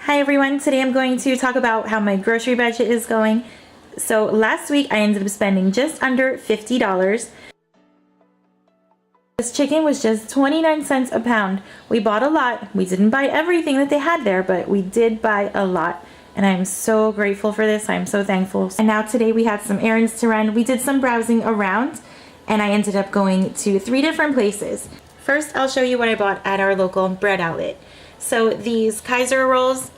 Hi everyone, today I'm going to talk about how my grocery budget is going. So last week I ended up spending just under $50. This chicken was just 29 cents a pound. We bought a lot. We didn't buy everything that they had there, but we did buy a lot. And I'm so grateful for this. I'm so thankful. And now today we had some errands to run. We did some browsing around and I ended up going to 3 different places. First, I'll show you what I bought at our local bread outlet. So these Kaiser rolls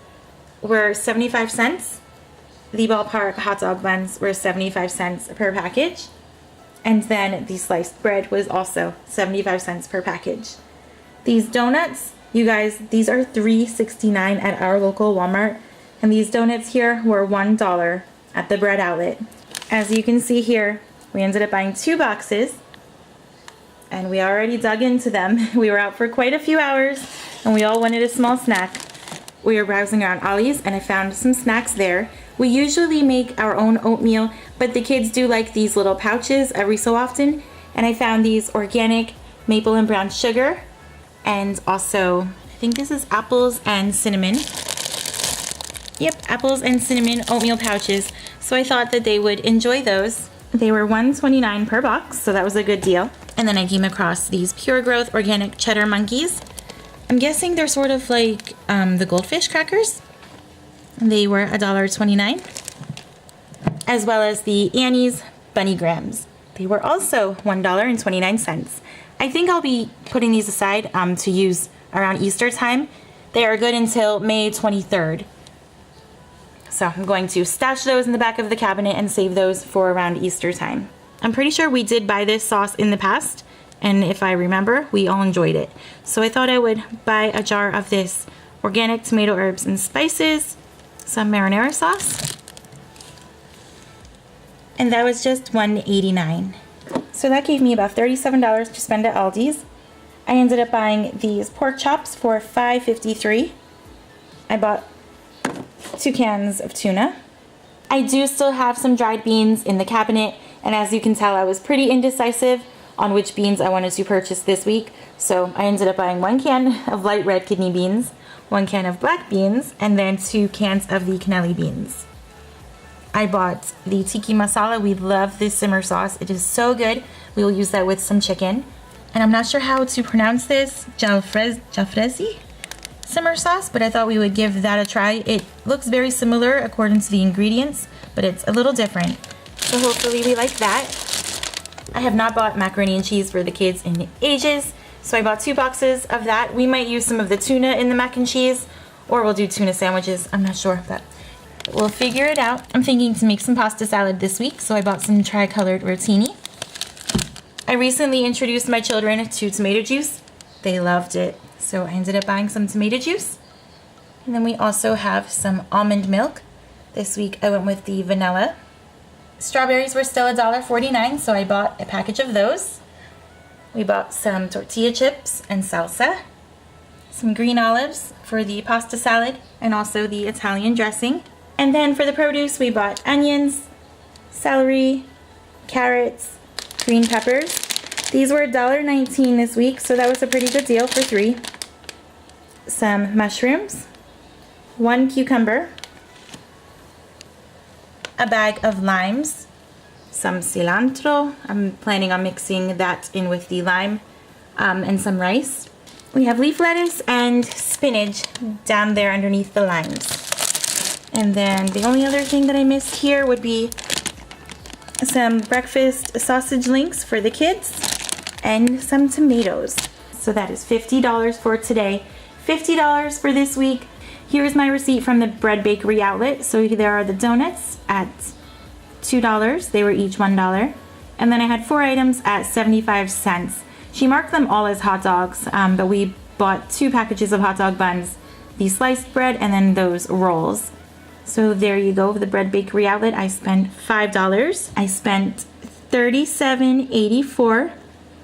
were 75 cents. The ballpark hot dog buns were 75 cents per package. And then the sliced bread was also 75 cents per package. These donuts, you guys, these are $3.69 at our local Walmart. And these donuts here were $1 at the bread outlet. As you can see here, we ended up buying 2 boxes. And we already dug into them. We were out for quite a few hours and we all wanted a small snack. We were browsing around Aldi's and I found some snacks there. We usually make our own oatmeal, but the kids do like these little pouches every so often. And I found these organic maple and brown sugar and also, I think this is apples and cinnamon. Yep, apples and cinnamon oatmeal pouches. So I thought that they would enjoy those. They were $1.29 per box, so that was a good deal. And then I came across these Pure Growth organic cheddar monkeys. I'm guessing they're sort of like the goldfish crackers. They were $1.29. As well as the Annie's Bunny Grahams. They were also $1.29. I think I'll be putting these aside to use around Easter time. They are good until May 23rd. So I'm going to stash those in the back of the cabinet and save those for around Easter time. I'm pretty sure we did buy this sauce in the past, and if I remember, we all enjoyed it. So I thought I would buy a jar of this organic tomato, herbs, and spices, some marinara sauce, and that was just $1.89. So that gave me about $37 to spend at Aldi's. I ended up buying these pork chops for $5.53. I bought 2 cans of tuna. I do still have some dried beans in the cabinet, and as you can tell, I was pretty indecisive on which beans I wanted to purchase this week. So I ended up buying 1 can of light red kidney beans, 1 can of black beans, and then 2 cans of the cannelli beans. I bought the tiki masala. We love this simmer sauce. It is so good. We will use that with some chicken. And I'm not sure how to pronounce this, jalfrezi simmer sauce, but I thought we would give that a try. It looks very similar according to the ingredients, but it's a little different. So hopefully we like that. I have not bought macaroni and cheese for the kids in ages, so I bought 2 boxes of that. We might use some of the tuna in the mac and cheese, or we'll do tuna sandwiches. I'm not sure, but we'll figure it out. I'm thinking to make some pasta salad this week, so I bought some tri-colored rotini. I recently introduced my children to tomato juice. They loved it. So I ended up buying some tomato juice. And then we also have some almond milk. This week I went with the vanilla. Strawberries were still $1.49, so I bought a package of those. We bought some tortilla chips and salsa, some green olives for the pasta salad, and also the Italian dressing. And then for the produce, we bought onions, celery, carrots, green peppers. These were $1.19 this week, so that was a pretty good deal for 3. Some mushrooms, 1 cucumber, a bag of limes, some cilantro. I'm planning on mixing that in with the lime, and some rice. We have leaf lettuce and spinach down there underneath the limes. And then the only other thing that I missed here would be some breakfast sausage links for the kids and some tomatoes. So that is $50 for today, $50 for this week. Here's my receipt from the bread bakery outlet. So there are the donuts at $2. They were each $1. And then I had 4 items at 75 cents. She marked them all as hot dogs, but we bought 2 packages of hot dog buns, the sliced bread, and then those rolls. So there you go, the bread bakery outlet. I spent $5. I spent $37.84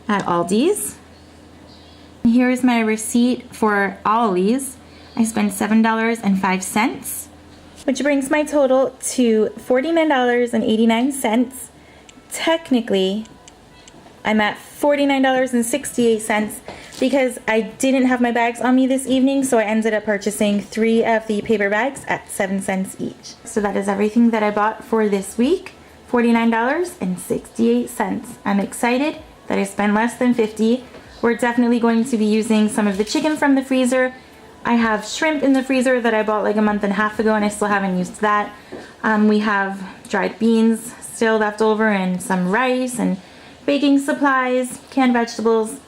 at Aldi's. Here is my receipt for Aldi's. I spent $7.05, which brings my total to $49.89. Technically, I'm at $49.68, because I didn't have my bags on me this evening, so I ended up purchasing 3 of the paper bags at 7 cents each. So that is everything that I bought for this week, $49.68. I'm excited that I spent less than $50. We're definitely going to be using some of the chicken from the freezer. I have shrimp in the freezer that I bought like a month and a half ago, and I still haven't used that. We have dried beans still left over, and some rice and baking supplies, canned vegetables,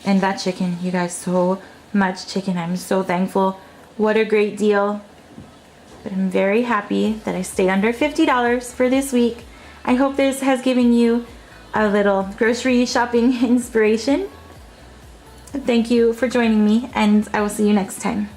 and that chicken. You guys, so much chicken. I'm so thankful. What a great deal. But I'm very happy that I stayed under $50 for this week. I hope this has given you a little grocery shopping inspiration. Thank you for joining me, and I will see you next time.